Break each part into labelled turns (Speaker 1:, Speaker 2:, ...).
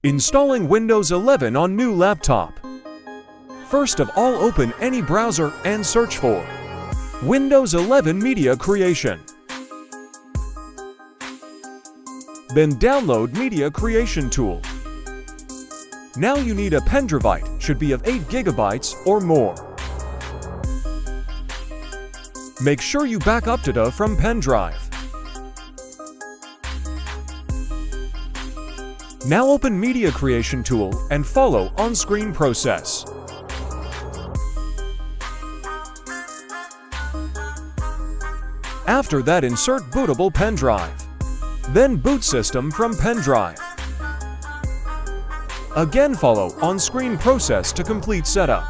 Speaker 1: Installing Windows 11 on new laptop. First of all, open any browser and search for Windows 11 Media Creation. Then download Media Creation Tool. Now you need a pendrive, should be of 8 GB or more. Make sure you back up data from pen drive. Now open Media Creation Tool and follow on-screen process. After that, insert bootable pen drive. Then boot system from pen drive. Again, follow on-screen process to complete setup.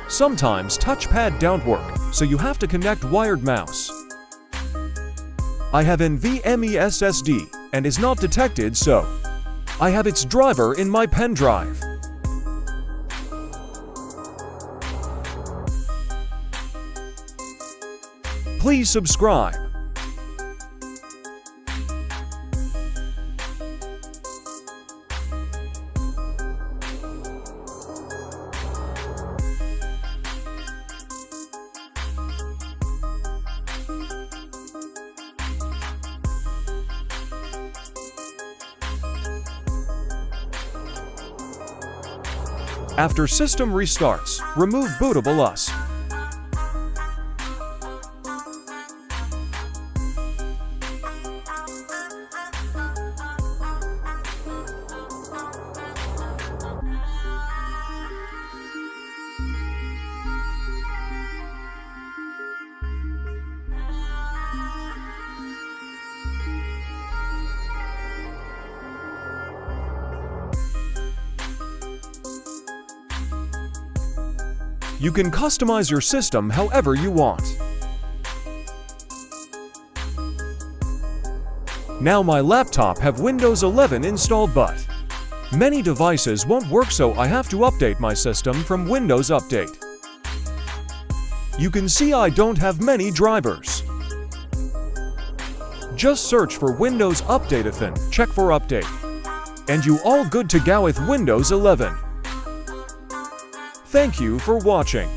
Speaker 1: Sometimes touchpad don't work, so you have to connect wired mouse. I have NVMe SSD and is not detected, so I have its driver in my pen drive. Please subscribe. After system restarts, remove Bootable US. You can customize your system however you want. Now my laptop have Windows 11 installed, but many devices won't work, so I have to update my system from Windows Update. You can see I don't have many drivers. Just search for Windows Update and check for update. And you all good to go with Windows 11. Thank you for watching.